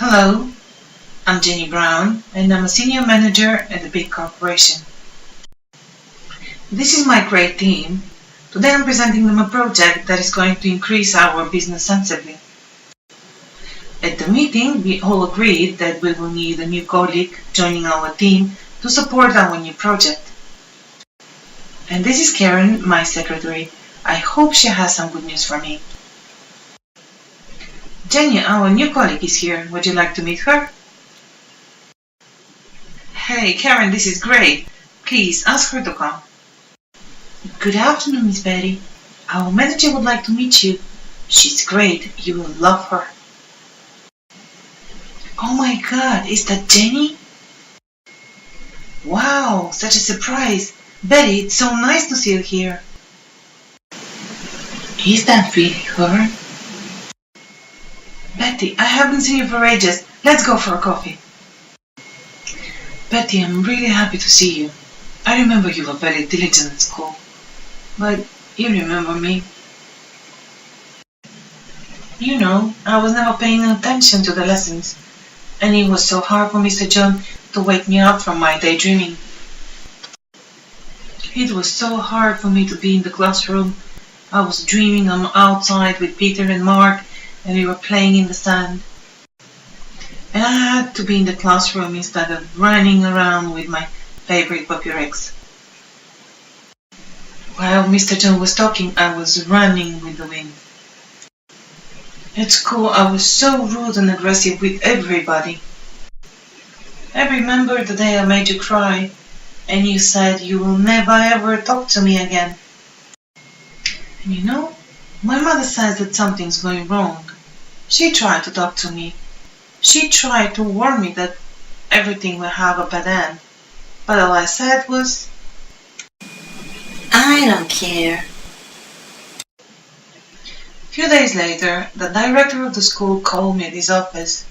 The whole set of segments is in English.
Hello, I'm Jenny Brown, and I'm a senior manager at a big corporation. This is my great team. Today I'm presenting them a project that is going to increase our business sensibly. At the meeting, we all agreed that we will need a new colleague joining our team to support our new project. And this is Karen, my secretary. I hope she has some good news for me. Jenny, our new colleague is here. Would you like to meet her? Hey, Karen, this is great. Please ask her to come. Good afternoon, Miss Betty. Our manager would like to meet you. She's great. You will love her. Oh my God, is that Jenny? Wow, such a surprise. Betty, it's so nice to see you here. Is that really her? Betty, I haven't seen you for ages. Let's go for a coffee. Betty, I'm really happy to see you. I remember you were very diligent at school. But you remember me. You know, I was never paying attention to the lessons. And it was so hard for Mr. John to wake me up from my daydreaming. It was so hard for me to be in the classroom. I was dreaming I'm outside with Peter and Mark, and we were playing in the sand. And I had to be in the classroom instead of running around with my favorite puppy Rex. While Mr. John was talking, I was running with the wind. At school, I was so rude and aggressive with everybody. I remember the day I made you cry, and you said you will never ever talk to me again. And you know, my mother says that something's going wrong. She tried to talk to me. She tried to warn me that everything will have a bad end. But all I said was, I don't care. A few days later, the director of the school called me at his office.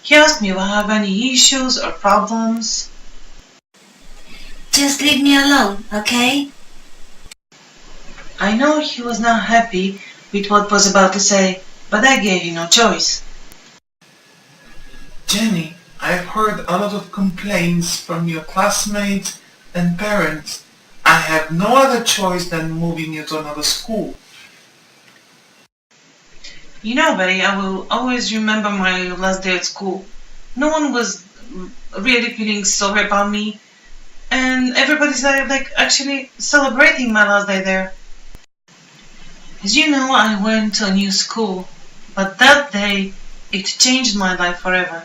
He asked me if I have any issues or problems. Just leave me alone, okay? I know he was not happy with what was about to say, but I gave him no choice. Jenny, I've heard a lot of complaints from your classmates and parents. I have no other choice than moving you to another school. You know, Betty, I will always remember my last day at school. No one was really feeling sorry about me, and everybody started actually celebrating my last day there. As you know, I went to a new school, but that day, it changed my life forever.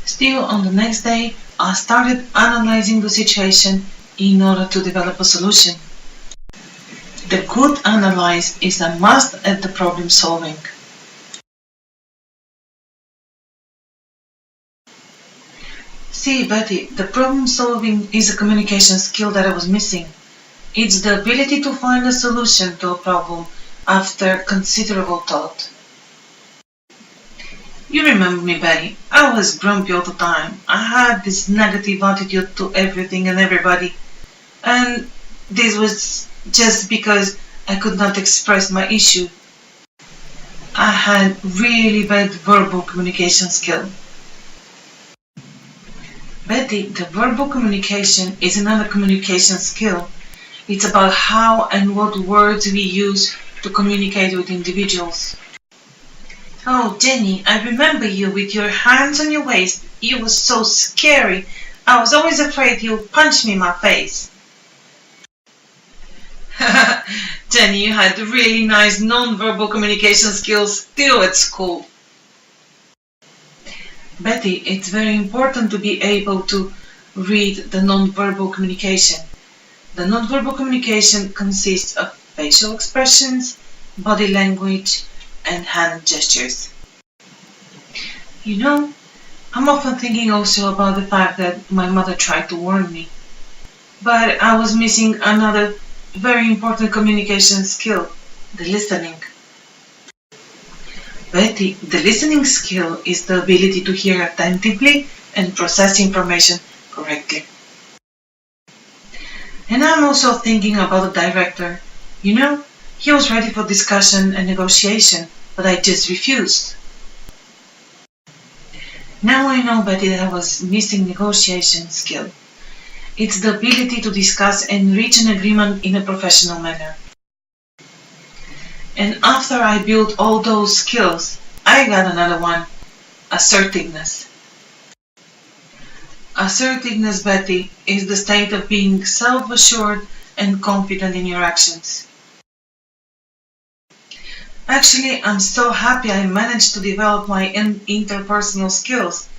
Still, on the next day, I started analyzing the situation in order to develop a solution. The good analyze is a must at the problem solving. See, Betty, the problem solving is a communication skill that I was missing. It's the ability to find a solution to a problem after considerable thought. You remember me, Betty. I was grumpy all the time. I had this negative attitude to everything and everybody. And this was just because I could not express my issue. I had really bad verbal communication skill. Betty, the verbal communication is another communication skill. It's about how and what words we use to communicate with individuals. Oh, Jenny, I remember you with your hands on your waist. You were so scary. I was always afraid you'd punch me in my face. Jenny, you had really nice non-verbal communication skills still at school. Betty, it's very important to be able to read the non-verbal communication. The non-verbal communication consists of facial expressions, body language, and hand gestures. You know, I'm often thinking also about the fact that my mother tried to warn me. But I was missing another very important communication skill, the listening. Betty, the listening skill is the ability to hear attentively and process information correctly. And I'm also thinking about the director. You know, he was ready for discussion and negotiation, but I just refused. Now I know, Betty, that I was missing negotiation skill. It's the ability to discuss and reach an agreement in a professional manner. And after I built all those skills, I got another one, assertiveness. Assertiveness, Betty, is the state of being self-assured and confident in your actions. Actually, I'm so happy I managed to develop my interpersonal skills.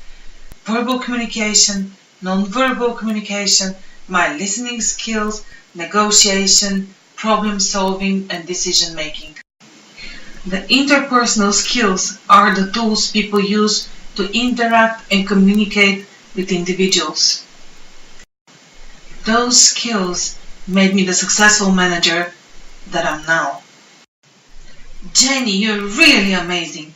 Verbal communication, non-verbal communication, my listening skills, negotiation, problem solving, and decision making. The interpersonal skills are the tools people use to interact and communicate with individuals. Those skills made me the successful manager that I'm now. Jenny, you're really amazing.